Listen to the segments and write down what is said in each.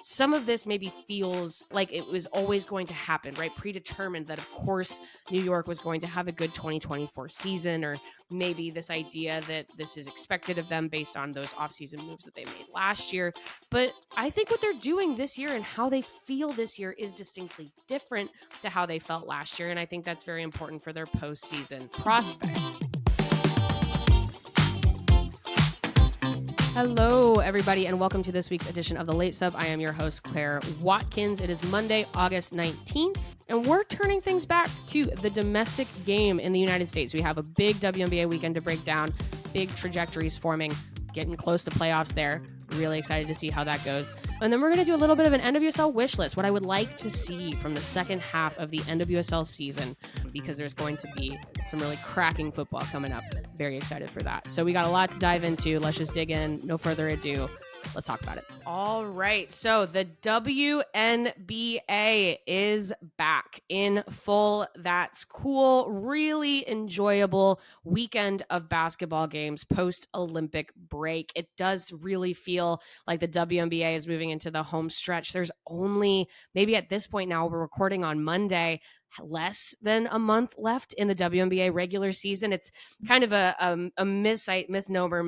some of this maybe feels like it was always going to happen, right? Predetermined that, of course, New York was going to have a good 2024 season, or maybe this idea that this is expected of them based on those offseason moves that they made last year. But I think what they're doing this year and how they feel this year is distinctly different to how they felt last year. And I think that's very important for their postseason prospects. Hello, everybody, and welcome to this week's edition of The Late Sub. I am your host, Claire Watkins. It is Monday, August 19th, and we're turning things back to the domestic game in the United States. We have a big WNBA weekend to break down, big trajectories forming, getting close to playoffs there. Really excited to see how that goes. And then we're going to do a little bit of an NWSL wish list, what I would like to see from the second half of the NWSL season, because there's going to be some really cracking football coming up. Very excited for that. So we got a lot to dive into. Let's just dig in. No further ado. Let's talk about it. All right. So the WNBA is back in full. That's cool. Really enjoyable weekend of basketball games post-Olympic break. It does really feel like the WNBA is moving into the home stretch. There's only, maybe at this point now, we're recording on Monday, less than a month left in the WNBA regular season. It's kind of a misnomer,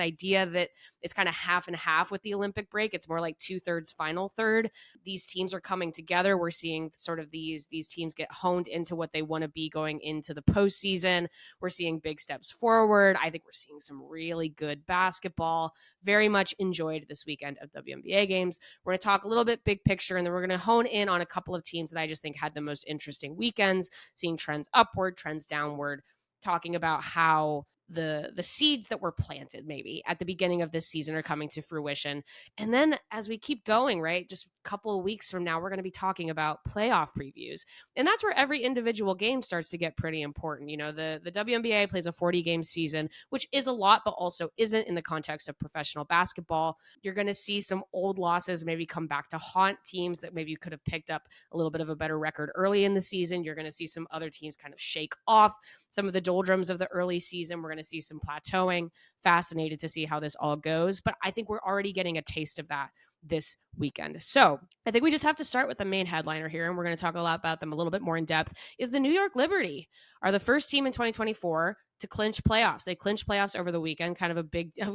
idea that it's kind of half and half with the Olympic break. It's more like 2/3 final third. These teams are coming together. We're seeing sort of these teams get honed into what they want to be going into the postseason. We're seeing big steps forward. I think we're seeing some really good basketball. Very much enjoyed this weekend of WNBA games. We're going to talk a little bit big picture, and then we're going to hone in on a couple of teams that I just think had the most interesting weekends, seeing trends upward, trends downward, talking about how the seeds that were planted maybe at the beginning of this season are coming to fruition. And then as we keep going, right, just a couple of weeks from now, we're going to be talking about playoff previews. And that's where every individual game starts to get pretty important. You know, the WNBA plays a 40-game season, which is a lot, but also isn't in the context of professional basketball. You're going to see some old losses maybe come back to haunt teams that maybe you could have picked up a little bit of a better record early in the season. You're going to see some other teams kind of shake off some of the doldrums of the early season. We're going to see some plateauing. Fascinated to see how this all goes, but I think we're already getting a taste of that this weekend. So I think we just have to start with the main headliner here, and we're going to talk a lot about them a little bit more in depth, is the New York Liberty are the first team in 2024 to clinch playoffs. They clinched playoffs over the weekend, kind of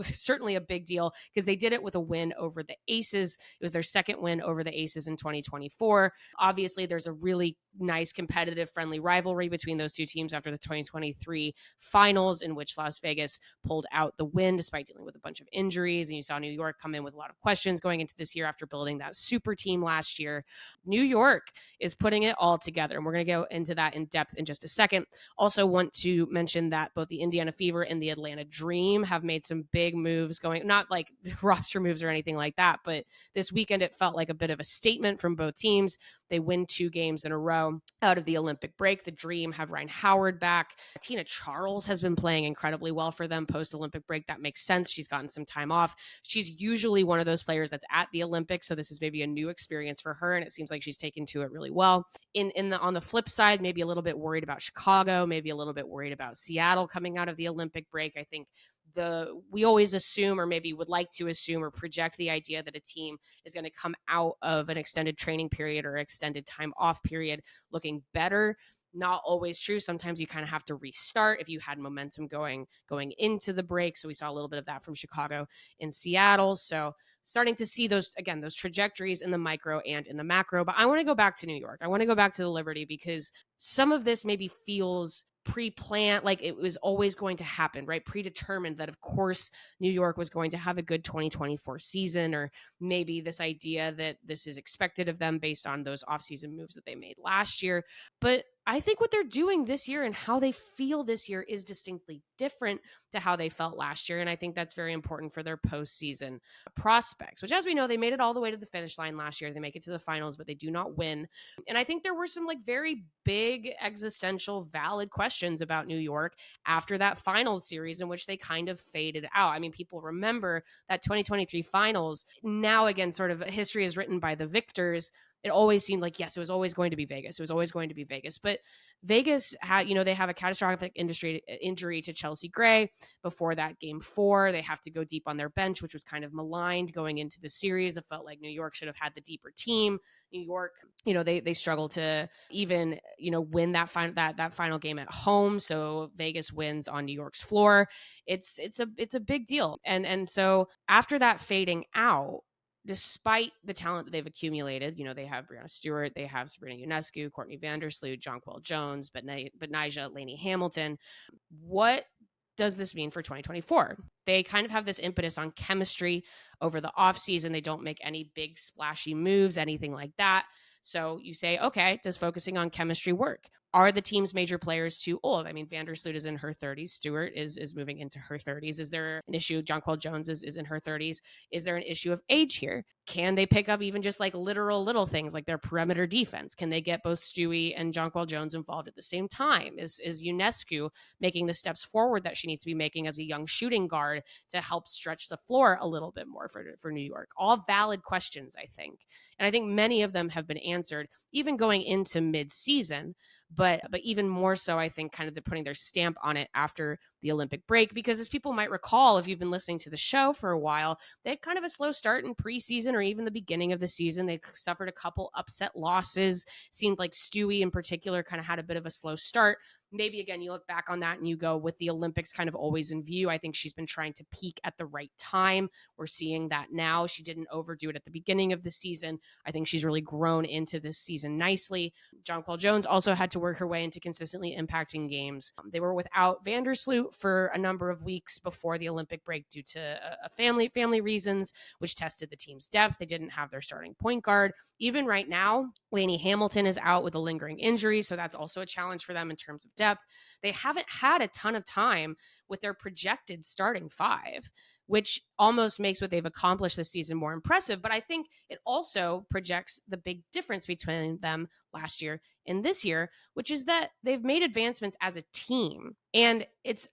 certainly a big deal, because they did it with a win over the Aces. It was their second win over the Aces in 2024. Obviously, there's a really nice, competitive, friendly rivalry between those two teams after the 2023 finals, in which Las Vegas pulled out the win despite dealing with a bunch of injuries. And you saw New York come in with a lot of questions going into this year after building that super team last year. New York is putting it all together, and we're going to go into that in depth in just a second. Also want to mention that both the Indiana Fever and the Atlanta Dream have made some big moves going, not like roster moves or anything like that, but this weekend it felt like a bit of a statement from both teams. They win 2 games in a row out of the Olympic break. The Dream have Ryan Howard back. Tina Charles has been playing incredibly well for them post-Olympic break. That makes sense. She's gotten some time off. She's usually one of those players that's at the Olympics, so this is maybe a new experience for her, and it seems like she's taken to it really well. On the flip side, maybe a little bit worried about Chicago, maybe a little bit worried about Seattle coming out of the Olympic break. I think we always assume, or maybe would like to assume or project the idea that a team is going to come out of an extended training period or extended time off period looking better. Not always true. Sometimes you kind of have to restart if you had momentum going into the break. So we saw a little bit of that from Chicago and Seattle. So starting to see those trajectories in the micro and in the macro. But I want to go back to New York. I want to go back to the Liberty, because some of this maybe feels pre-planned, like it was always going to happen, right? Predetermined that, of course, New York was going to have a good 2024 season, or maybe this idea that this is expected of them based on those offseason moves that they made last year. But I think what they're doing this year and how they feel this year is distinctly different to how they felt last year. And I think that's very important for their postseason prospects, which, as we know, they made it all the way to the finish line last year. They make it to the finals, but they do not win. And I think there were some very big existential valid questions about New York after that finals series in which they kind of faded out. I mean, people remember that 2023 finals. Now, again, sort of history is written by the victors. it always seemed like, yes, it was always going to be Vegas. It was always going to be Vegas. But Vegas had, they have a catastrophic injury to Chelsea Gray before that game 4. They have to go deep on their bench, which was kind of maligned going into the series. It felt like New York should have had the deeper team. New York, they struggle to even, win that final game at home. So Vegas wins on New York's floor. It's a big deal. And so after that fading out, despite the talent that they've accumulated, they have Breanna Stewart, they have Sabrina Ionescu, Courtney Vandersloot, Jonquel Jones, but Nyjah Laney Hamilton. What does this mean for 2024? They kind of have this impetus on chemistry over the offseason. They don't make any big splashy moves, anything like that. So you say, okay, does focusing on chemistry work? Are the team's major players too old? I mean, Vandersloot is in her 30s. Stewart is moving into her 30s. Is there an issue? Jonquel Jones is in her 30s. Is there an issue of age here? Can they pick up even just like literal little things like their perimeter defense? Can they get both Stewie and Jonquel Jones involved at the same time? Is Ionescu making the steps forward that she needs to be making as a young shooting guard to help stretch the floor a little bit more for New York? All valid questions, I think. And I think many of them have been answered even going into mid-season. But even more so, I think kind of they're putting their stamp on it after the Olympic break, because as people might recall, if you've been listening to the show for a while, they had kind of a slow start in preseason or even the beginning of the season. They suffered a couple upset losses. Seemed like Stewie in particular kind of had a bit of a slow start. Maybe again, you look back on that and you go, with the Olympics kind of always in view, I think she's been trying to peak at the right time. We're seeing that now. She didn't overdo it at the beginning of the season. I think she's really grown into this season nicely. Jonquel Jones also had to work her way into consistently impacting games. They were without Vandersloot for a number of weeks before the Olympic break due to a family reasons, which tested the team's depth. They didn't have their starting point guard. Even right now, Laney Hamilton is out with a lingering injury, so that's also a challenge for them in terms of depth. They haven't had a ton of time with their projected starting 5, which almost makes what they've accomplished this season more impressive. But I think it also projects the big difference between them last year and this year, which is that they've made advancements as a team. And it's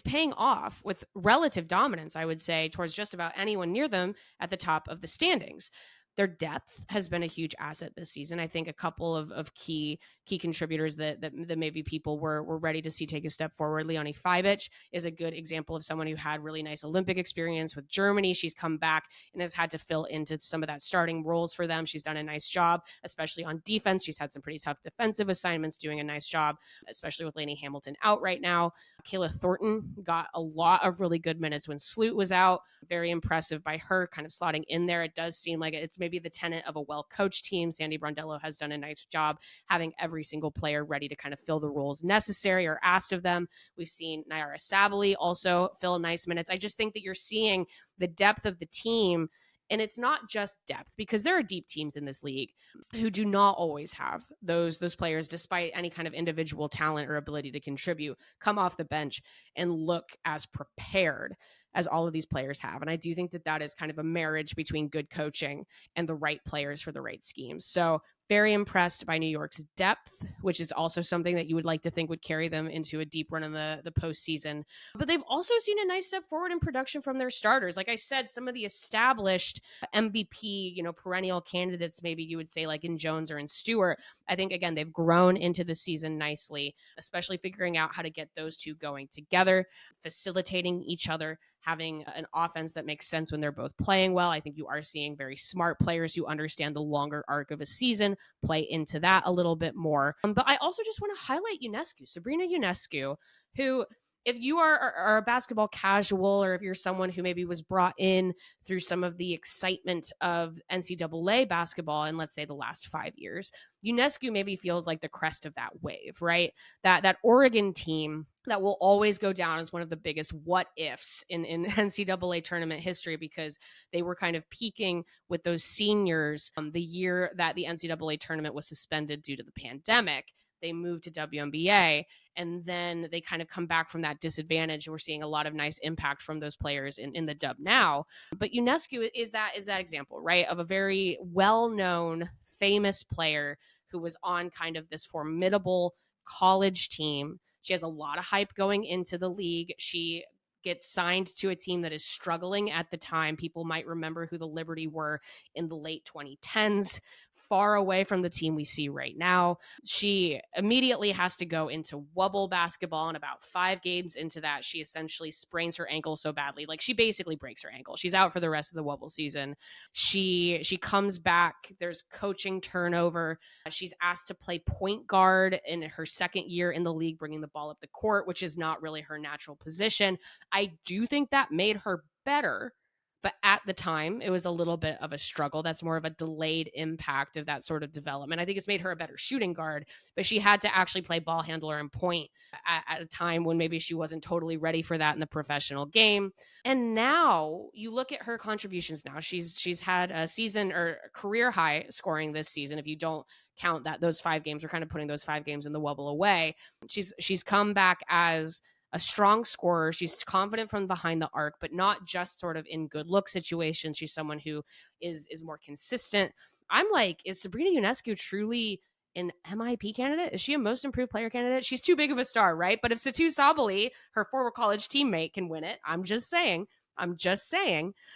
paying off with relative dominance, I would say, towards just about anyone near them at the top of the standings. Their depth has been a huge asset this season. I think a couple of key contributors that maybe people were ready to see take a step forward. Leonie Fajbic is a good example of someone who had really nice Olympic experience with Germany. She's come back and has had to fill into some of that starting roles for them. She's done a nice job, especially on defense. She's had some pretty tough defensive assignments, doing a nice job, especially with Laney Hamilton out right now. Kayla Thornton got a lot of really good minutes when Sloot was out. Very impressive by her kind of slotting in there. It does seem like it's maybe the tenet of a well-coached team. Sandy Brondello has done a nice job having every single player ready to kind of fill the roles necessary or asked of them. We've seen Nyara Sabally also fill nice minutes. I just think that you're seeing the depth of the team. And it's not just depth, because there are deep teams in this league who do not always have those players, despite any kind of individual talent or ability to contribute, come off the bench and look as prepared as all of these players have. And I do think that that is kind of a marriage between good coaching and the right players for the right schemes. So very impressed by New York's depth, which is also something that you would like to think would carry them into a deep run in the postseason. But they've also seen a nice step forward in production from their starters. Like I said, some of the established MVP, perennial candidates, maybe you would say like in Jones or in Stewart. I think, again, they've grown into the season nicely, especially figuring out how to get those two going together, facilitating each other, having an offense that makes sense when they're both playing well. I think you are seeing very smart players who understand the longer arc of a season play into that a little bit more. But I also just want to highlight Sabrina Ionescu, who, if you are a basketball casual, or if you're someone who maybe was brought in through some of the excitement of NCAA basketball in, let's say, the last 5 years, Ionescu maybe feels like the crest of that wave, right? That Oregon team that will always go down as one of the biggest what ifs in NCAA tournament history, because they were kind of peaking with those seniors the year that the NCAA tournament was suspended due to the pandemic. They moved to WNBA, and then they kind of come back from that disadvantage. We're seeing a lot of nice impact from those players in the dub now. But Ionescu is that example, right, of a very well-known, famous player who was on kind of this formidable college team. She has a lot of hype going into the league. She gets signed to a team that is struggling at the time. People might remember who the Liberty were in the late 2010s. far away from the team we see right now. She immediately has to go into wobble basketball, and about 5 games into that, she essentially sprains her ankle so badly. Like, she basically breaks her ankle. She's out for the rest of the wobble season. She comes back. There's coaching turnover. She's asked to play point guard in her second year in the league, bringing the ball up the court, which is not really her natural position. I do think that made her better, but at the time, it was a little bit of a struggle. That's more of a delayed impact of that sort of development. I think it's made her a better shooting guard, but she had to actually play ball handler and point at a time when maybe she wasn't totally ready for that in the professional game. And now you look at her contributions now. She's had a season or career high scoring this season. If you don't count that those 5 games, we're kind of putting those 5 games in the wobble away. She's come back as a strong scorer. She's confident from behind the arc, but not just sort of in good look situations. She's someone who is more consistent. I'm like, is Sabrina Ionescu truly an MIP candidate? Is she a most improved player candidate? She's too big of a star, right? But if Satu Sabali, her former college teammate, can win it, I'm just saying.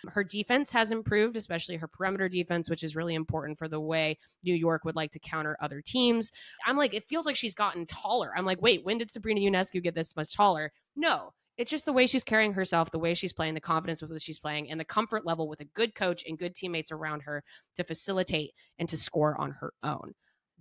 Her defense has improved, especially her perimeter defense, which is really important for the way New York would like to counter other teams. I'm like, it feels like she's gotten taller. I'm like, wait, when did Sabrina Ionescu get this much taller? No, it's just the way she's carrying herself, the way she's playing, the confidence with which she's playing, and the comfort level with a good coach and good teammates around her to facilitate and to score on her own.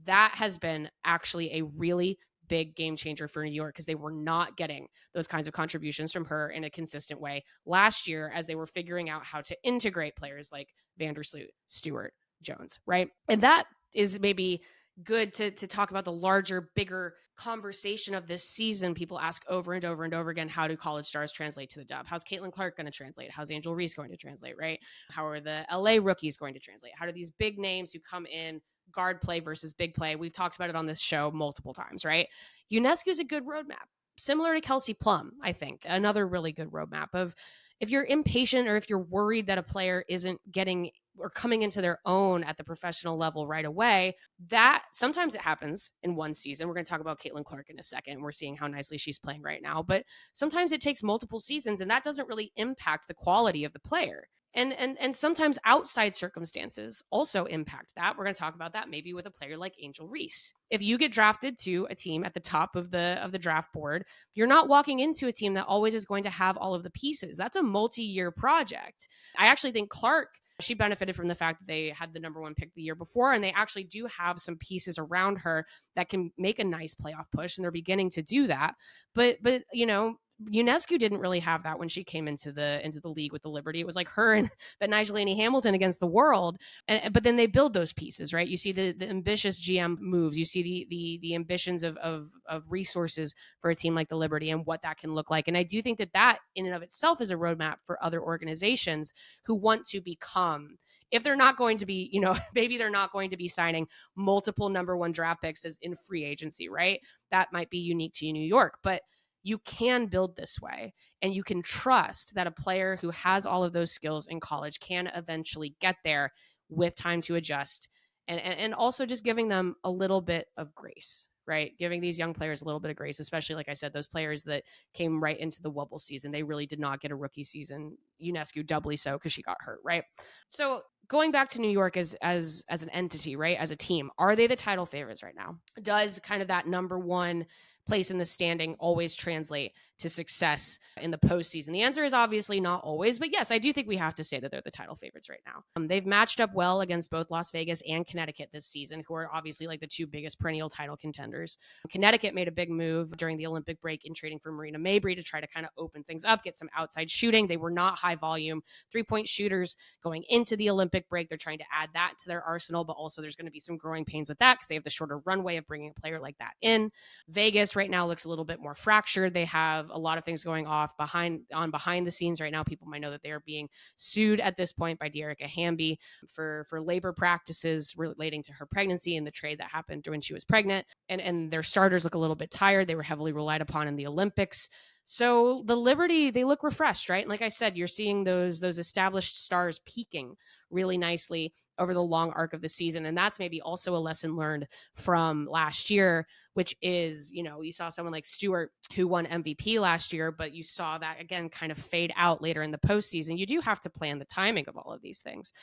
That has been actually a really big game changer for New York, because they were not getting those kinds of contributions from her in a consistent way last year, as they were figuring out how to integrate players like Vandersloot, Stewart, Jones, right? And that is maybe good to talk about the larger, bigger conversation of this season. People ask over and over and over again, how do college stars translate to the dub? How's Caitlin Clark going to translate? How's Angel Reese going to translate, right? How are the LA rookies going to translate? How do these big names who come in guard play versus big play? We've talked about it on this show multiple times, right? Ionescu is a good roadmap, similar to Kelsey Plum. I think another really good roadmap of, if you're impatient or if you're worried that a player isn't getting or coming into their own at the professional level right away, that sometimes it happens in one season. We're going to talk about Caitlin Clark in a second. We're seeing how nicely she's playing right now, but sometimes it takes multiple seasons, and that doesn't really impact the quality of the player. And sometimes outside circumstances also impact that. We're going to talk about that maybe with a player like Angel Reese. If you get drafted to a team at the top of the draft board, you're not walking into a team that always is going to have all of the pieces. That's a multi-year project. I actually think Clark, she benefited from the fact that they had the number 1 pick the year before, and they actually do have some pieces around her that can make a nice playoff push, and they're beginning to do that. But you know, Ionescu didn't really have that when she came into the league with the Liberty. It was like her and but Nigel Hamilton against the world. But then they build those pieces, right? You see the ambitious GM moves. You see the ambitions of resources for a team like the Liberty and what that can look like. And I do think that in and of itself is a roadmap for other organizations who want to become, if they're not going to be, you know, maybe they're not going to be signing multiple number 1 draft picks as in free agency, right? That might be unique to New York, but you can build this way, and you can trust that a player who has all of those skills in college can eventually get there with time to adjust, and also just giving them a little bit of grace, right? Giving these young players a little bit of grace, especially, like I said, those players that came right into the wobble season. They really did not get a rookie season. Ionescu doubly so, because she got hurt, right? So going back to New York as an entity, right? As a team, are they the title favorites right now? Does kind of that number 1 place in the standing always translate to success in the postseason? The answer is obviously not always, but yes, I do think we have to say that they're the title favorites right now. They've matched up well against both Las Vegas and Connecticut this season, who are obviously like the 2 biggest perennial title contenders. Connecticut made a big move during the Olympic break in trading for Marina Mabrey to try to kind of open things up, get some outside shooting. They were not high volume 3-point shooters going into the Olympic break. They're trying to add that to their arsenal, but also there's going to be some growing pains with that because they have the shorter runway of bringing a player like that in. Vegas right now looks a little bit more fractured. They have a lot of things going off behind the scenes right now. People might know that they are being sued at this point by Dearica Hamby for labor practices relating to her pregnancy and the trade that happened when she was pregnant. And their starters look a little bit tired. They were heavily relied upon in the Olympics. So the Liberty, they look refreshed, right? And like I said, you're seeing those established stars peaking really nicely over the long arc of the season. And that's maybe also a lesson learned from last year, which is, you saw someone like Stewart who won MVP last year, but you saw that again kind of fade out later in the postseason. You do have to plan the timing of all of these things.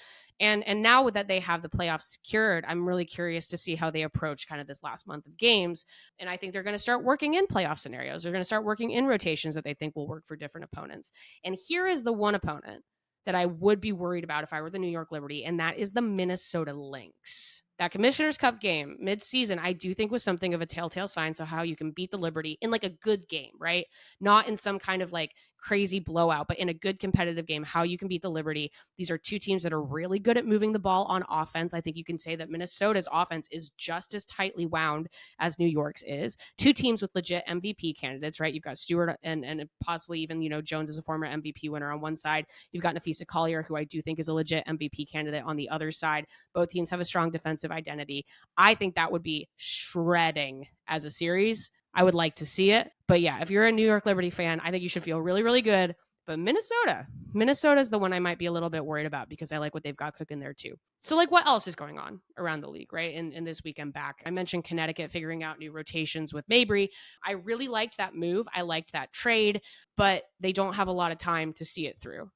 And now that they have the playoffs secured, I'm really curious to see how they approach kind of this last month of games. And I think they're going to start working in playoff scenarios. They're going to start working in rotations that they think will work for different opponents. And here is the one opponent that I would be worried about if I were the New York Liberty, and that is the Minnesota Lynx. That Commissioner's Cup game mid-season, I do think was something of a telltale sign. So how you can beat the Liberty in like a good game, right? Not in some kind of like crazy blowout, but in a good competitive game, how you can beat the Liberty. These are two teams that are really good at moving the ball on offense. I think you can say that Minnesota's offense is just as tightly wound as New York's is. Two teams with legit MVP candidates, right? You've got Stewart and possibly even, Jones is a former MVP winner on one side. You've got Nafisa Collier, who I do think is a legit MVP candidate on the other side. Both teams have a strong defensive identity. I think that would be shredding as a series. I would like to see it. But yeah, if you're a New York Liberty fan, I think you should feel really, really good. But Minnesota is the one I might be a little bit worried about because I like what they've got cooking there too. So like what else is going on around the league, right? In this weekend back, I mentioned Connecticut figuring out new rotations with Mabry. I really liked that move. I liked that trade, but they don't have a lot of time to see it through.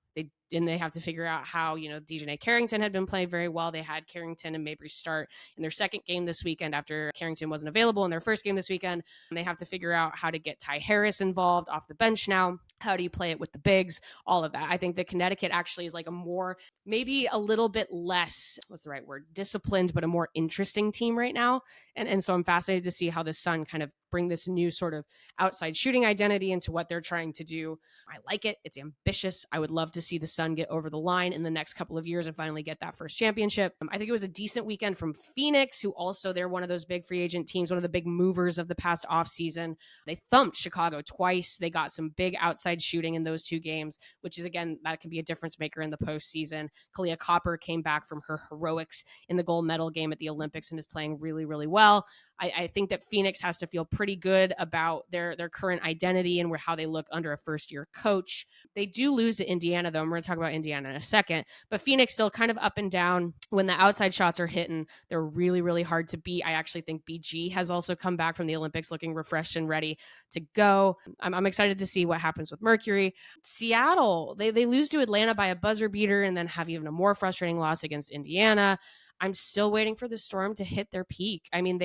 They have to figure out how, Dejanay Carrington had been playing very well. They had Carrington and Mabry start in their second game this weekend after Carrington wasn't available in their first game this weekend. And they have to figure out how to get Ty Harris involved off the bench now. How do you play it with the bigs? All of that. I think that Connecticut actually is like maybe a little bit less, what's the right word, disciplined, but a more interesting team right now. And so I'm fascinated to see how the Sun kind of bring this new sort of outside shooting identity into what they're trying to do. I like it. It's ambitious. I would love to see the Sun get over the line in the next couple of years and finally get that first championship. I think it was a decent weekend from Phoenix, who also, they're one of those big free agent teams, one of the big movers of the past offseason. They thumped Chicago twice. They got some big outside shooting in those two games, which is, again, that can be a difference maker in the postseason. Kalia Copper came back from her heroics in the gold medal game at the Olympics and is playing really, really well. I think that Phoenix has to feel pretty good about their current identity and how they look under a first-year coach. They do lose to Indiana, though. And we're going to talk about Indiana in a second. But Phoenix still kind of up and down. When the outside shots are hitting, they're really, really hard to beat. I actually think BG has also come back from the Olympics looking refreshed and ready to go. I'm excited to see what happens with Mercury. Seattle, they lose to Atlanta by a buzzer beater and then have even a more frustrating loss against Indiana. I'm still waiting for the Storm to hit their peak. I mean,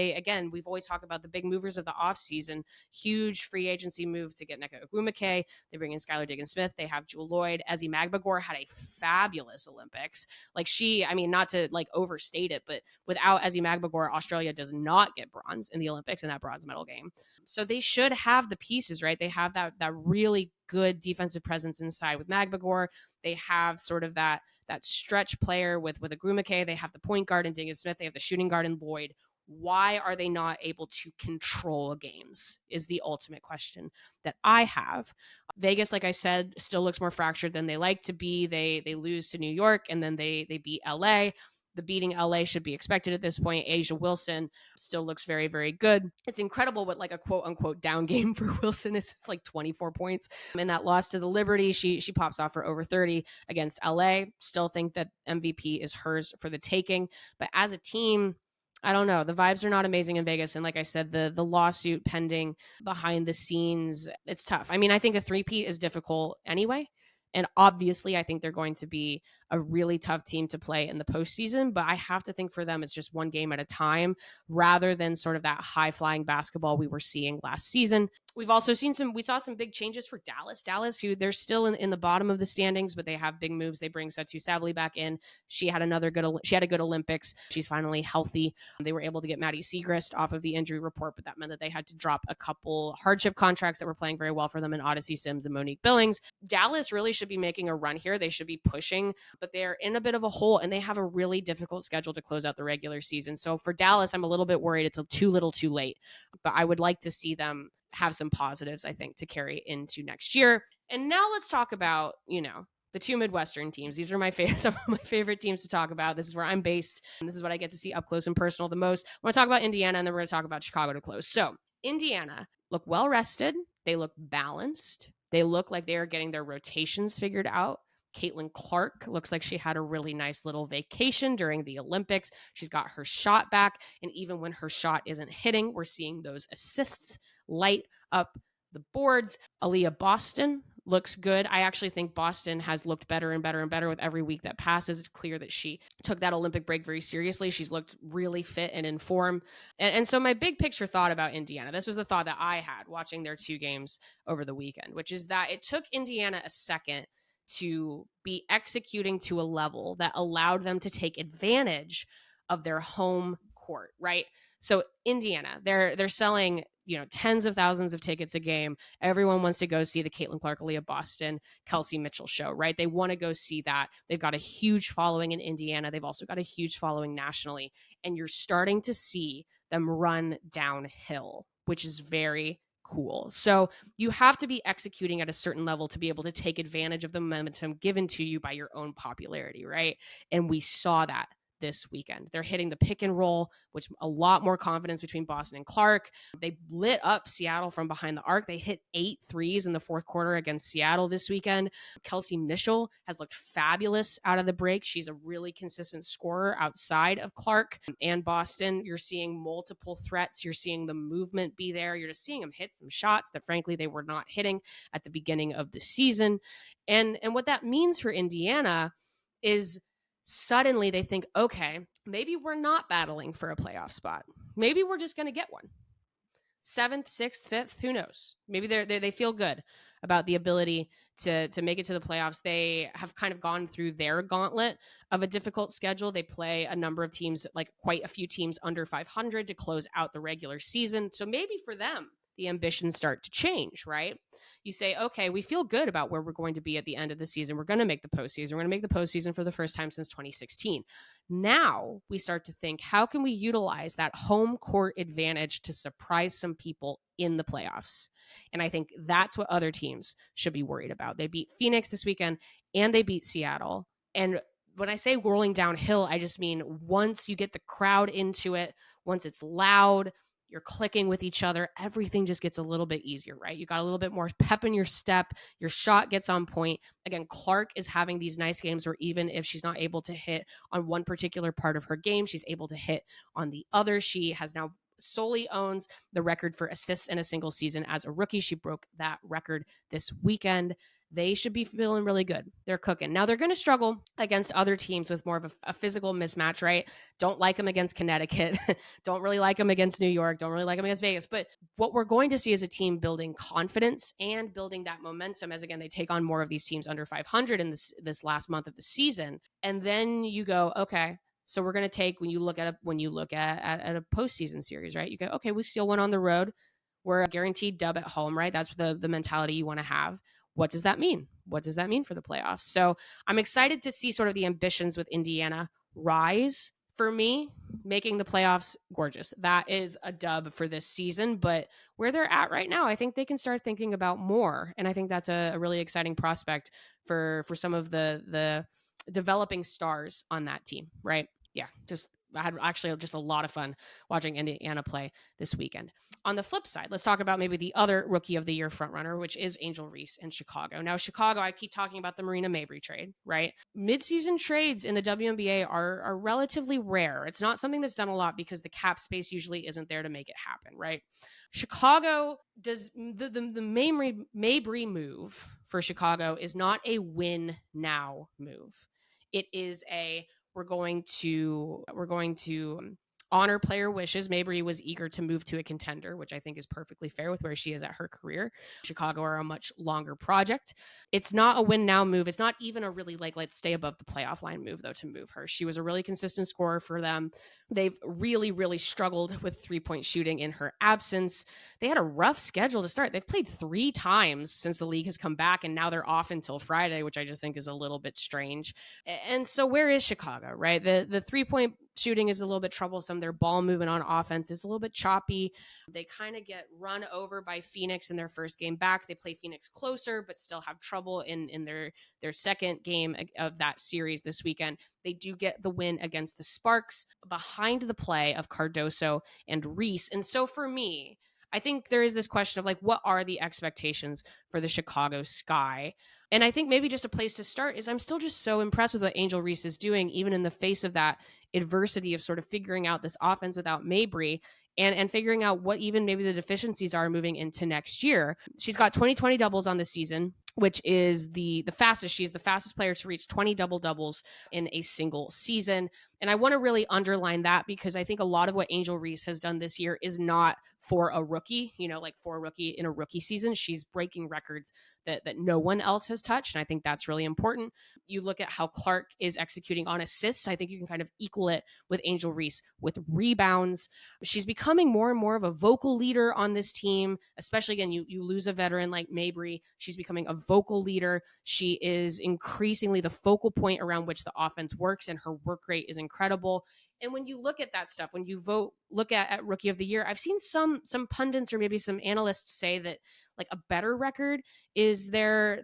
we've always talked about the big movers of the offseason, huge free agency moves to get Nneka Ogwumike. They bring in Skylar Diggins-Smith. They have Jewel Lloyd. Ezzy Magbagor had a fabulous Olympics. Not to overstate it, but without Ezzy Magbagor, Australia does not get bronze in the Olympics in that bronze medal game. So they should have the pieces, right? They have that really good defensive presence inside with Magbagor. They have sort of that stretch player with Ogwumike. They have the point guard in Diggins-Smith. They have the shooting guard in Lloyd. Why are they not able to control games is the ultimate question that I have. Vegas, like I said, still looks more fractured than they like to be. They lose to New York and then they beat LA. The beating LA should be expected at this point. Asia Wilson still looks very, very good. It's incredible what a quote unquote down game for Wilson is. It's like 24 points. In that loss to the Liberty, she pops off for over 30 against LA. Still think that MVP is hers for the taking. But as a team, I don't know. The vibes are not amazing in Vegas. And like I said, the lawsuit pending behind the scenes, it's tough. I mean, I think a three-peat is difficult anyway. And obviously, I think they're going to be a really tough team to play in the postseason. But I have to think for them, it's just one game at a time rather than sort of that high-flying basketball we were seeing last season. We've also we saw some big changes for Dallas, who they're still in the bottom of the standings, but they have big moves. They bring Setu Sabally back in. She had a good Olympics. She's finally healthy. They were able to get Maddie Siegrist off of the injury report, but that meant that they had to drop a couple hardship contracts that were playing very well for them in Odyssey Sims and Monique Billings. Dallas really should be making a run here. They should be pushing, but they're in a bit of a hole and they have a really difficult schedule to close out the regular season. So for Dallas, I'm a little bit worried it's too little too late, but I would like to see them have some positives, I think, to carry into next year. And now let's talk about, the two Midwestern teams. These are some of my favorite teams to talk about. This is where I'm based. And this is what I get to see up close and personal the most. I want to talk about Indiana, and then we're going to talk about Chicago to close. So Indiana look well rested. They look balanced. They look like they are getting their rotations figured out. Caitlin Clark looks like she had a really nice little vacation during the Olympics. She's got her shot back. And even when her shot isn't hitting, we're seeing those assists light up the boards. Aaliyah Boston looks good. I actually think Boston has looked better and better and better with every week that passes. It's clear that she took that Olympic break very seriously. She's looked really fit and in form. And so my big picture thought about Indiana, this was the thought that I had watching their 2 games over the weekend, which is that it took Indiana a second to be executing to a level that allowed them to take advantage of their home court, right? So Indiana, they're selling, tens of thousands of tickets a game. Everyone wants to go see the Caitlin Clark, Aaliyah Boston, Kelsey Mitchell show, right? They want to go see that. They've got a huge following in Indiana. They've also got a huge following nationally. And you're starting to see them run downhill, which is very cool. So you have to be executing at a certain level to be able to take advantage of the momentum given to you by your own popularity, right? And we saw that this weekend. They're hitting the pick and roll, which a lot more confidence between Boston and Clark. They lit up Seattle from behind the arc. They hit 8 threes in the fourth quarter against Seattle this weekend. Kelsey Mitchell has looked fabulous out of the break. She's a really consistent scorer outside of Clark and Boston. You're seeing multiple threats. You're seeing the movement be there. You're just seeing them hit some shots that frankly they were not hitting at the beginning of the season. And what that means for Indiana is suddenly they think, okay, maybe we're not battling for a playoff spot. Maybe we're just going to get one. 7th, 6th, 5th, who knows? Maybe they feel good about the ability to make it to the playoffs. They have kind of gone through their gauntlet of a difficult schedule. They play a number of teams, like quite a few teams under 500 to close out the regular season. So maybe for them, the ambitions start to change, right? You say, okay, we feel good about where we're going to be at the end of the season. We're going to make the postseason. We're going to make the postseason for the first time since 2016. Now we start to think, how can we utilize that home court advantage to surprise some people in the playoffs? And I think that's what other teams should be worried about. They beat Phoenix this weekend and they beat Seattle. And when I say rolling downhill, I just mean once you get the crowd into it, once it's loud, you're clicking with each other, everything just gets a little bit easier, right? You got a little bit more pep in your step. Your shot gets on point. Again, Clark is having these nice games where even if she's not able to hit on one particular part of her game, she's able to hit on the other. She has now solely owns the record for assists in a single season as a rookie. She broke that record this weekend. They should be feeling really good. They're cooking. Now they're going to struggle against other teams with more of a physical mismatch, right? Don't like them against Connecticut. Don't really like them against New York. Don't really like them against Vegas. But what we're going to see is a team building confidence and building that momentum as, again, they take on more of these teams under 500 in this last month of the season. And then you go, okay, so we're going to take, when you look at a postseason series, right? You go, okay, we still went on the road. We're a guaranteed dub at home, right? That's the mentality you want to have. What does that mean? What does that mean for the playoffs? So I'm excited to see sort of the ambitions with Indiana rise. For me, making the playoffs, gorgeous. That is a dub for this season, but where they're at right now, I think they can start thinking about more. And I think that's a really exciting prospect for some of the developing stars on that team, right? Yeah, I had actually just a lot of fun watching Indiana play this weekend. On the flip side, let's talk about maybe the other Rookie of the Year frontrunner, which is Angel Reese in Chicago. Now, Chicago, I keep talking about the Marina Mabrey trade, right? Midseason trades in the WNBA are relatively rare. It's not something that's done a lot because the cap space usually isn't there to make it happen, right? Chicago does the Mabrey move for Chicago is not a win now move. It is we're going to honor player wishes. Mabrey was eager to move to a contender, which I think is perfectly fair with where she is at her career. Chicago are a much longer project. It's not a win now move. It's not even a really let's stay above the playoff line move though to move her. She was a really consistent scorer for them. They've really, really struggled with 3-point shooting in her absence. They had a rough schedule to start. They've played 3 times since the league has come back, and now they're off until Friday, which I just think is a little bit strange. And so where is Chicago, right? The 3-point shooting is a little bit troublesome. Their ball movement on offense is a little bit choppy. They kind of get run over by Phoenix in their first game back. They play Phoenix closer, but still have trouble in their second game of that series this weekend. They do get the win against the Sparks behind the play of Cardoso and Reese. And so for me, I think there is this question of what are the expectations for the Chicago Sky? And I think maybe just a place to start is I'm still just so impressed with what Angel Reese is doing, even in the face of that adversity of sort of figuring out this offense without Mabry and figuring out what even maybe the deficiencies are moving into next year. She's got 20 doubles on the season, which is the fastest. She's the fastest player to reach 20 doubles in a single season. And I want to really underline that because I think a lot of what Angel Reese has done this year is not for a rookie, like for a rookie in a rookie season. She's breaking records that no one else has touched. And I think that's really important. You look at how Clark is executing on assists. I think you can kind of equal it with Angel Reese with rebounds. She's becoming more and more of a vocal leader on this team, especially again, you lose a veteran like Mabry. She's becoming a vocal leader. She is increasingly the focal point around which the offense works, and her work rate is incredible. And when you look at that stuff, when you look at Rookie of the Year, I've seen some pundits or maybe some analysts say that like a better record is their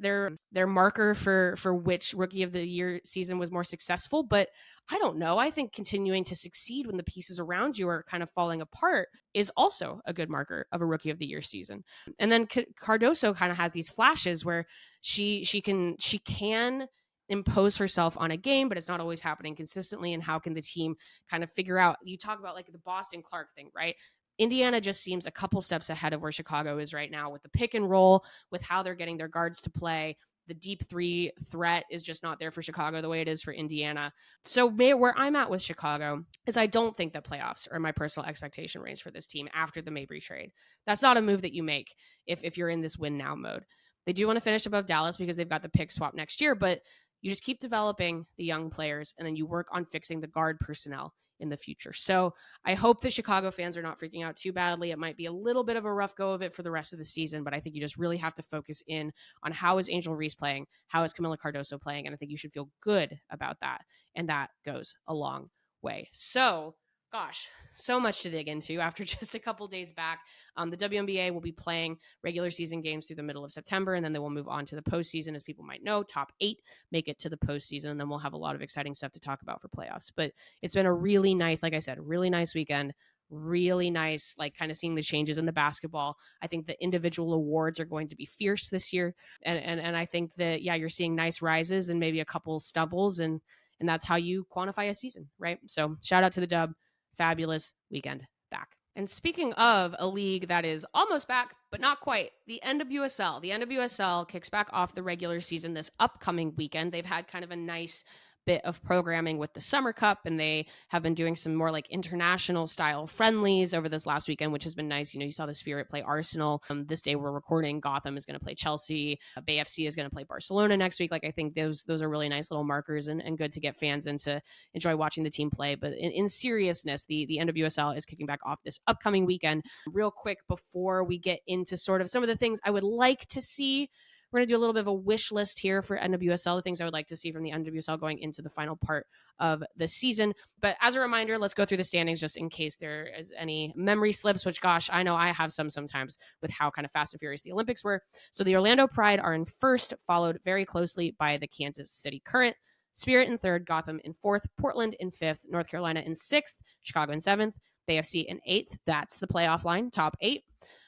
marker for which Rookie of the Year season was more successful. But I don't know. I think continuing to succeed when the pieces around you are kind of falling apart is also a good marker of a Rookie of the Year season. And then Cardoso kind of has these flashes where she can impose herself on a game, but it's not always happening consistently. And how can the team kind of figure out, you talk about like the Boston Clark thing, right? Indiana just seems a couple steps ahead of where Chicago is right now with the pick and roll, with how they're getting their guards to play. The deep three threat is just not there for Chicago the way it is for Indiana. So where I'm at with Chicago is I don't think that playoffs are my personal expectation range for this team after the Mabry trade. That's not a move that you make if you're in this win now mode. They do want to finish above Dallas because they've got the pick swap next year, but you just keep developing the young players and then you work on fixing the guard personnel in the future. So I hope that Chicago fans are not freaking out too badly. It might be a little bit of a rough go of it for the rest of the season, but I think you just really have to focus in on how is Angel Reese playing, how is Camila Cardoso playing, and I think you should feel good about that. And that goes a long way. So gosh, so much to dig into after just a couple days back. The WNBA will be playing regular season games through the middle of September, and then they will move on to the postseason. As people might know, top 8 make it to the postseason, and then we'll have a lot of exciting stuff to talk about for playoffs. But it's been a really nice, like I said, really nice weekend. Really nice, like kind of seeing the changes in the basketball. I think the individual awards are going to be fierce this year. And I think that, yeah, you're seeing nice rises and maybe a couple stumbles, and that's how you quantify a season, right? So shout out to the Dub. Fabulous weekend back. And speaking of a league that is almost back, but not quite, the NWSL. The NWSL kicks back off the regular season this upcoming weekend. They've had kind of a nice bit of programming with the Summer Cup, and they have been doing some more like international style friendlies over this last weekend, which has been nice. You saw the Spirit play Arsenal. This day we're recording, Gotham is going to play Chelsea. Bay FC is going to play Barcelona next week. Like I think those are really nice little markers and good to get fans in to enjoy watching the team play. But in seriousness, the NWSL is kicking back off this upcoming weekend. Real quick before we get into sort of some of the things I would like to see, we're going to do a little bit of a wish list here for NWSL, the things I would like to see from the NWSL going into the final part of the season. But as a reminder, let's go through the standings just in case there is any memory slips, which, gosh, I know I have some sometimes with how kind of fast and furious the Olympics were. So the Orlando Pride are in first, followed very closely by the Kansas City Current. Spirit in third, Gotham in fourth, Portland in fifth, North Carolina in sixth, Chicago in seventh, Bay FC in eighth. That's the playoff line, top 8.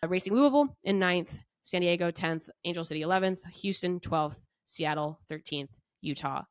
Racing Louisville in ninth, San Diego 10th, Angel City 11th, Houston 12th, Seattle 13th, Utah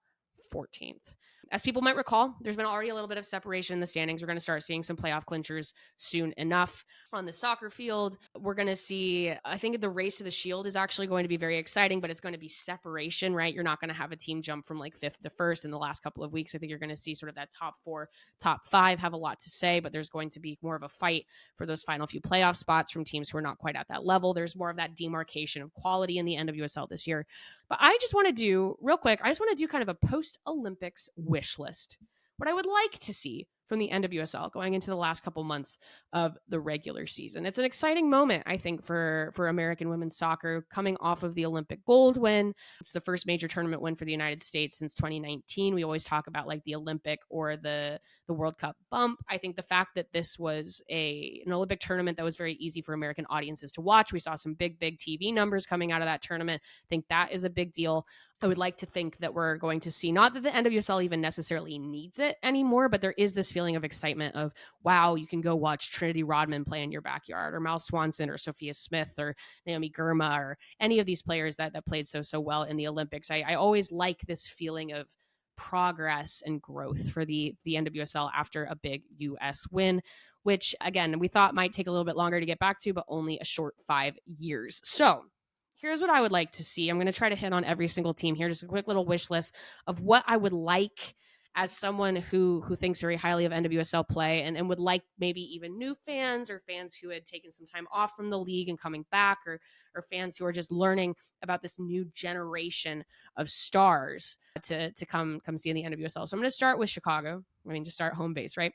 14th. As people might recall, there's been already a little bit of separation in the standings. We're going to start seeing some playoff clinchers soon enough. On the soccer field, we're going to see, I think the race to the shield is actually going to be very exciting, but it's going to be separation, right? You're not going to have a team jump from like 5th to 1st in the last couple of weeks. I think you're going to see sort of that top 4, top 5 have a lot to say, but there's going to be more of a fight for those final few playoff spots from teams who are not quite at that level. There's more of that demarcation of quality in the NWSL this year. But I just want to do, real quick, kind of a post-Olympics wish list. What I would like to see from the NWSL going into the last couple months of the regular season. It's an exciting moment, I think, for American women's soccer coming off of the Olympic gold win. It's the first major tournament win for the United States since 2019. We always talk about like the Olympic or the World Cup bump. I think the fact that this was an Olympic tournament that was very easy for American audiences to watch. We saw some big TV numbers coming out of that tournament. I think that is a big deal. I would like to think that we're going to see, not that the NWSL even necessarily needs it anymore, but there is this feeling of excitement of, wow, you can go watch Trinity Rodman play in your backyard, or Mal Swanson, or Sophia Smith, or Naomi Girma, or any of these players that played so well in the Olympics. I always like this feeling of progress and growth for the NWSL after a big US win, which again, we thought might take a little bit longer to get back to, but only a short 5 years. So here's what I would like to see. I'm going to try to hit on every single team here. Just a quick little wish list of what I would like as someone who thinks very highly of NWSL play, and would like maybe even new fans, or fans who had taken some time off from the league and coming back, or fans who are just learning about this new generation of stars to come see in the NWSL. So I'm going to start with Chicago. I mean, just start home base, right?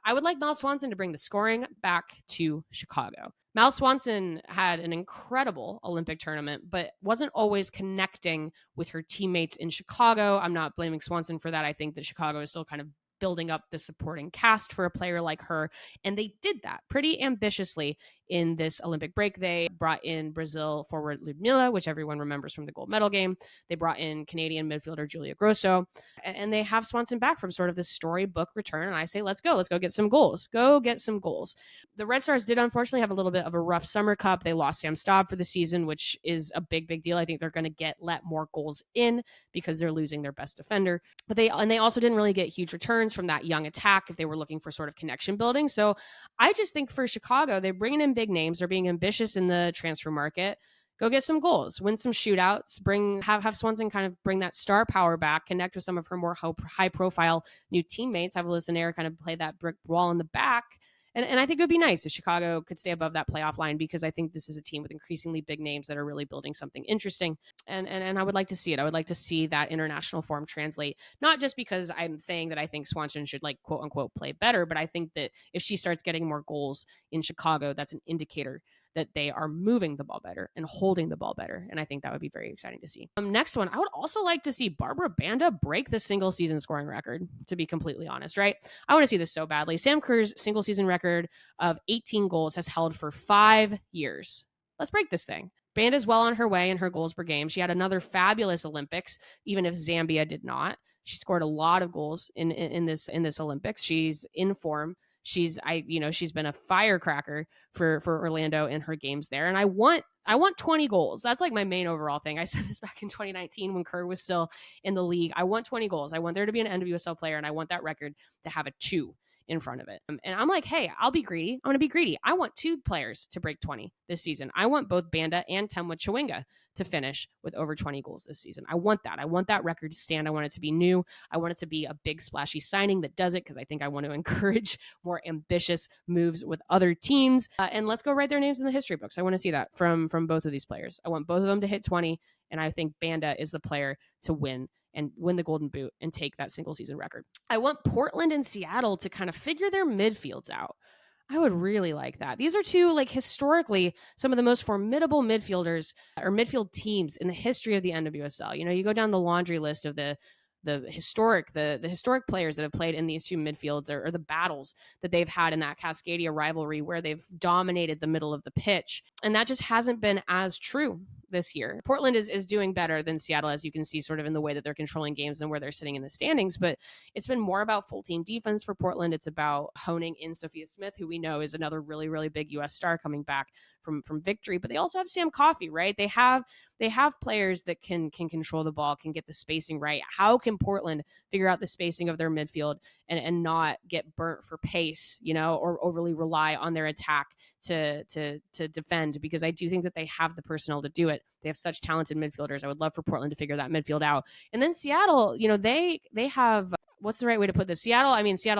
I would like Mal Swanson to bring the scoring back to Chicago. Mal Swanson had an incredible Olympic tournament, but wasn't always connecting with her teammates in Chicago. I'm not blaming Swanson for that. I think that Chicago is still kind of building up the supporting cast for a player like her. And they did that pretty ambitiously in this Olympic break. They brought in Brazil forward Ludmila, which everyone remembers from the gold medal game. They brought in Canadian midfielder Julia Grosso, and they have Swanson back from sort of this storybook return. And I say, let's go get some goals. Go get some goals. The Red Stars did unfortunately have a little bit of a rough summer cup. They lost Sam Staub for the season, which is a big deal. I think they're going to let more goals in because they're losing their best defender. But they also didn't really get huge returns from that young attack if they were looking for sort of connection building. So I just think for Chicago, they're bringing in big names. They're being ambitious in the transfer market. Go get some goals, win some shootouts, have Swanson kind of bring that star power back, connect with some of her more high profile new teammates, have Alyssa Nair kind of play that brick wall in the back. And I think it would be nice if Chicago could stay above that playoff line, because I think this is a team with increasingly big names that are really building something interesting. And I would like to see it. I would like to see that international form translate, not just because I'm saying that I think Swanson should, like, quote unquote play better, but I think that if she starts getting more goals in Chicago, that's an indicator that they are moving the ball better and holding the ball better. And I think that would be very exciting to see. Next one, I would also like to see Barbara Banda break the single season scoring record, to be completely honest, right? I want to see this so badly. Sam Kerr's single season record of 18 goals has held for 5 years. Let's break this thing. Banda's well on her way in her goals per game. She had another fabulous Olympics, even if Zambia did not. She scored a lot of goals in this Olympics. She's in form. She's been a firecracker for Orlando in her games there. And I want 20 goals. That's like my main overall thing. I said this back in 2019 when Kerr was still in the league. I want 20 goals. I want there to be an NWSL player, and I want that record to have a 2 in front of it. And I'm like, hey, I'll be greedy. I'm going to be greedy. I want 2 players to break 20 this season. I want both Banda and Temwa Chawinga to finish with over 20 goals this season. I want that. I want that record to stand. I want it to be new. I want it to be a big splashy signing that does it, because I think I want to encourage more ambitious moves with other teams. And let's go write their names in the history books. I want to see that from both of these players. I want both of them to hit 20, and I think Banda is the player to win the Golden Boot and take that single season record. I want Portland and Seattle to kind of figure their midfields out. I would really like that. These are two, like, historically some of the most formidable midfielders or midfield teams in the history of the NWSL. You know, you go down the laundry list of the historic players that have played in these two midfields, or the battles that they've had in that Cascadia rivalry where they've dominated the middle of the pitch. And that just hasn't been as true this year. Portland is doing better than Seattle, as you can see sort of in the way that they're controlling games and where they're sitting in the standings, but it's been more about full team defense for Portland. It's about honing in Sophia Smith, who we know is another really big US star coming back from victory, but they also have Sam Coffey, right? They have players that can control the ball, can get the spacing right. How can Portland figure out the spacing of their midfield and not get burnt for pace, you know, or overly rely on their attack to defend? Because I do think that they have the personnel to do it. They have such talented midfielders. I would love for Portland to figure that midfield out. And then Seattle, you know, they have, what's the right way to put this? Seattle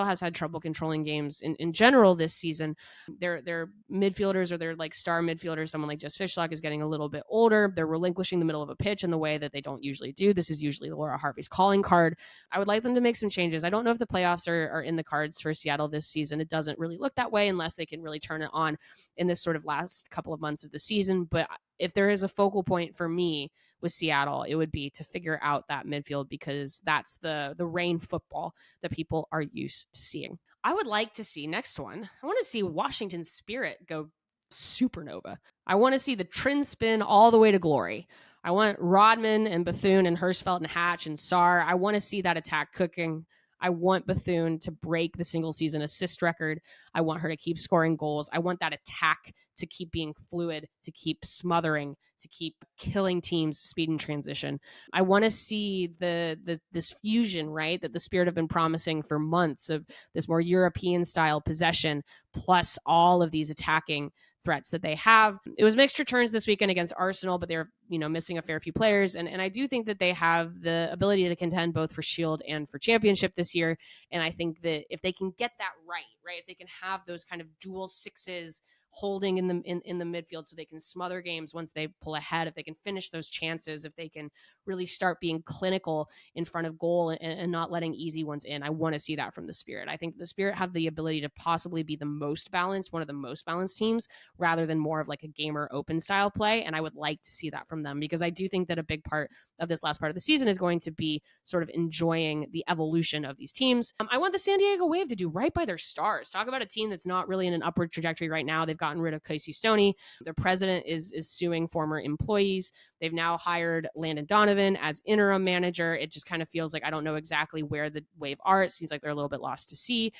has had trouble controlling games in general this season. Their midfielders, or their like star midfielders, someone like Jess Fishlock, is getting a little bit older. They're relinquishing the middle of a pitch in the way that they don't usually do. This is usually Laura Harvey's calling card. I would like them to make some changes. I don't know if the playoffs are in the cards for Seattle this season. It doesn't really look that way unless they can really turn it on in this sort of last couple of months of the season. But if there is a focal point for me with Seattle, it would be to figure out that midfield, because that's the rain football that people are used to seeing. I would like to see, next one, I want to see Washington Spirit go supernova. I want to see the Trin spin all the way to glory. I want Rodman and Bethune and Hirschfeld and Hatch and Sarr. I want to see that attack cooking. I want Bethune to break the single season assist record. I want her to keep scoring goals. I want that attack to keep being fluid, to keep smothering, to keep killing teams speed and transition. I want to see this fusion, right, that the Spirit have been promising for months, of this more European style possession plus all of these attacking threats that they have. It was mixed returns this weekend against Arsenal, but they're missing a fair few players, and I do think that they have the ability to contend both for Shield and for Championship this year. And I think that if they can get that right, if they can have those kind of dual sixes holding in the midfield, so they can smother games once they pull ahead, if they can finish those chances, if they can really start being clinical in front of goal and not letting easy ones in. I want to see that from the Spirit. I think the Spirit have the ability to possibly be the most balanced, one of the most balanced teams, rather than more of like a gamer open style play. And I would like to see that from them, because I do think that a big part of this last part of the season is going to be sort of enjoying the evolution of these teams. I want the San Diego Wave to do right by their stars. Talk about a team that's not really in an upward trajectory right now. They've gotten rid of Casey Stoney. Their president is suing former employees. They've now hired Landon Donovan as interim manager. It just kind of feels like I don't know exactly where the Wave are. It seems like they're a little bit lost to sea.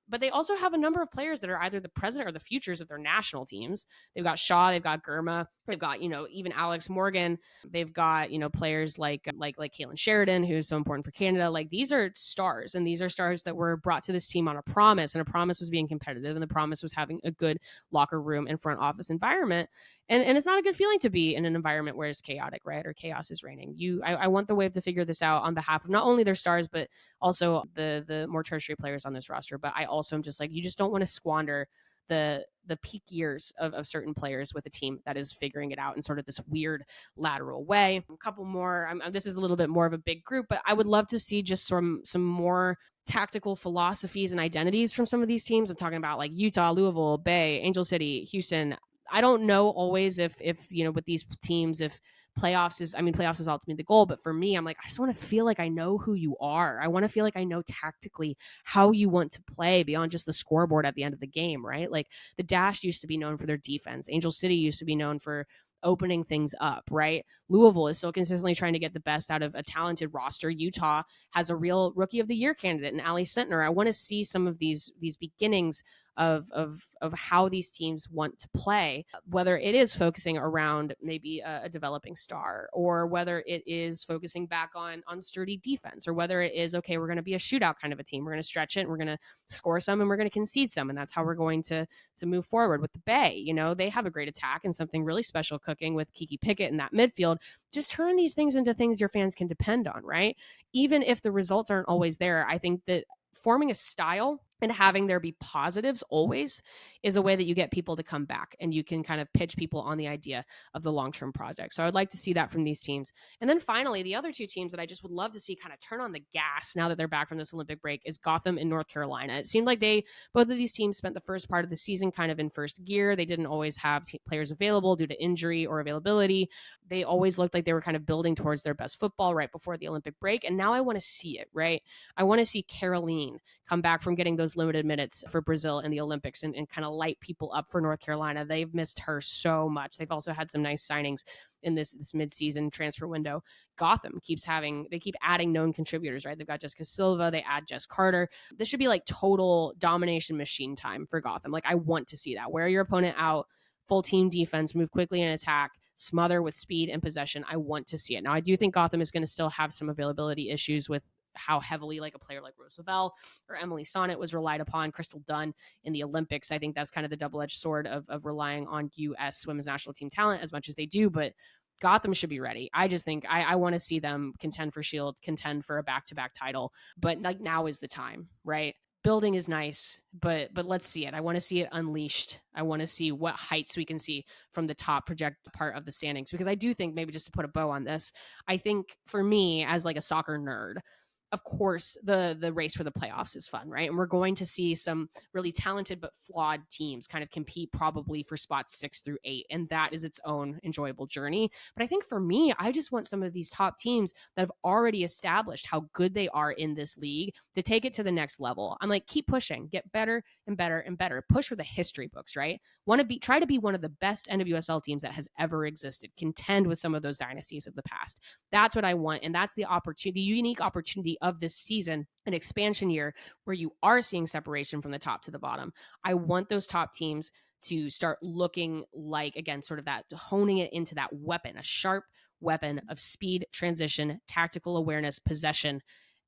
But they also have a number of players that are either the present or the futures of their national teams. They've got Shaw, they've got Gurma, they've got, even Alex Morgan. They've got, players like Caitlin Sheridan, who's so important for Canada. Like, these are stars, and these are stars that were brought to this team on a promise, and a promise was being competitive, and the promise was having a good locker room and front office environment. And it's not a good feeling to be in an environment where it's chaotic, right? Or chaos is reigning. I want the Wave to figure this out on behalf of not only their stars, but also the more tertiary players on this roster. But I also am just like, you just don't want to squander the peak years of certain players with a team that is figuring it out in sort of this weird lateral way. A couple more. This is a little bit more of a big group, but I would love to see just some more tactical philosophies and identities from some of these teams. I'm talking about like Utah, Louisville, Bay, Angel City, Houston. I don't know always if with these teams, if playoffs is ultimately the goal, but for me, I'm like, I just want to feel like I know who you are. I want to feel like I know tactically how you want to play beyond just the scoreboard at the end of the game, right? Like, the Dash used to be known for their defense. Angel City used to be known for opening things up, right? Louisville is still consistently trying to get the best out of a talented roster. Utah has a real Rookie of the Year candidate in Ali Sentner. I want to see some of these beginnings of how these teams want to play, whether it is focusing around maybe a developing star, or whether it is focusing back on sturdy defense, or whether it is, okay, we're going to be a shootout kind of a team. We're going to stretch it, and we're going to score some, and we're going to concede some, and that's how we're going to move forward. With the Bay, they have a great attack and something really special cooking with Kiki Pickett in that midfield. Just turn these things into things your fans can depend on, right? Even if the results aren't always there, I think that forming a style and having there be positives always is a way that you get people to come back, and you can kind of pitch people on the idea of the long-term project. So I would like to see that from these teams. And then finally, the other two teams that I just would love to see kind of turn on the gas now that they're back from this Olympic break is Gotham and North Carolina. It seemed like both of these teams spent the first part of the season kind of in first gear. They didn't always have players available due to injury or availability. They always looked like they were kind of building towards their best football right before the Olympic break. And now I want to see it, right? I want to see Caroline come back from getting those limited minutes for Brazil in the Olympics and kind of light people up for North Carolina. They've missed her so much. They've also had some nice signings in this midseason transfer window. Gotham keep adding known contributors, right? They've got Jessica Silva, they add Jess Carter. This should be like total domination machine time for Gotham. Like, I want to see that. Wear your opponent out, full team defense, move quickly and attack, smother with speed and possession. I want to see it. Now, I do think Gotham is going to still have some availability issues with how heavily like a player like Rose Lavelle or Emily Sonnet was relied upon, Crystal Dunn in the Olympics. I think that's kind of the double-edged sword of relying on U.S. women's national team talent as much as they do, but Gotham should be ready. I just think I want to see them contend for Shield, contend for a back-to-back title, but like, now is the time, right? Building is nice, but let's see it. I want to see it unleashed. I want to see what heights we can see from the top project part of the standings, because I do think, maybe just to put a bow on this, I think for me as like a soccer nerd, of course, the race for the playoffs is fun, right? And we're going to see some really talented but flawed teams kind of compete probably for spots 6 through 8. And that is its own enjoyable journey. But I think for me, I just want some of these top teams that have already established how good they are in this league to take it to the next level. I'm like, keep pushing, get better and better and better. Push for the history books, right? Try to be one of the best NWSL teams that has ever existed. Contend with some of those dynasties of the past. That's what I want. And that's the opportunity, the unique opportunity of this season, an expansion year where you are seeing separation from the top to the bottom. I want those top teams to start looking like, again, sort of that, honing it into that weapon, a sharp weapon of speed, transition, tactical awareness, possession,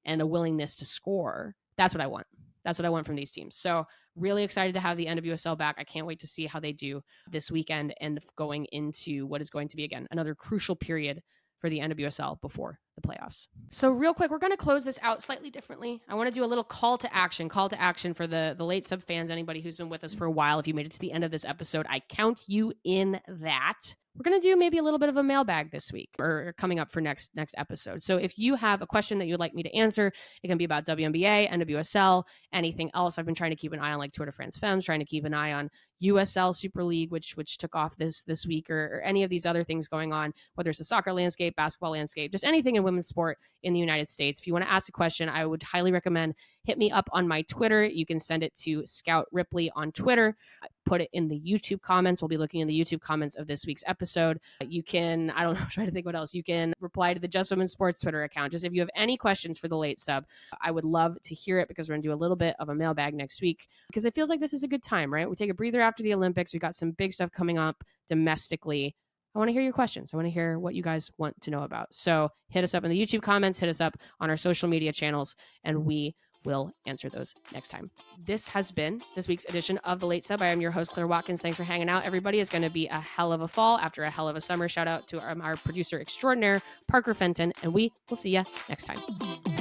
and a willingness to score. That's what I want. That's what I want from these teams. So really excited to have the NWSL back. I can't wait to see how they do this weekend and going into what is going to be, again, another crucial period for the NWSL before the playoffs. So real quick, we're going to close this out slightly differently. I want to do a little call to action for the late sub fans, anybody who's been with us for a while. If you made it to the end of this episode, I count you in that. We're going to do maybe a little bit of a mailbag this week or coming up for next episode. So if you have a question that you'd like me to answer, it can be about WNBA, NWSL, anything else. I've been trying to keep an eye on like Tour de France Femmes, trying to keep an eye on USL Super League, which took off this week, or any of these other things going on, whether it's the soccer landscape, basketball landscape, just anything in women's sport in the United States. If you want to ask a question, I would highly recommend hit me up on my Twitter. You can send it to Scout Ripley on Twitter. Put it in the YouTube comments. We'll be looking in the YouTube comments of this week's episode. You can, I don't know, try to think what else. You can reply to the Just Women's Sports Twitter account. Just if you have any questions for the late sub, I would love to hear it, because we're going to do a little bit of a mailbag next week, because it feels like this is a good time, right? We take a breather after the Olympics. We've got some big stuff coming up domestically. I want to hear your questions. I want to hear what you guys want to know about. So hit us up in the YouTube comments, hit us up on our social media channels, and we will answer those next time. This has been this week's edition of The Late Sub. I am your host, Claire Watkins. Thanks for hanging out, everybody. It's going to be a hell of a fall after a hell of a summer. Shout out to our producer extraordinaire, Parker Fenton, and we will see you next time.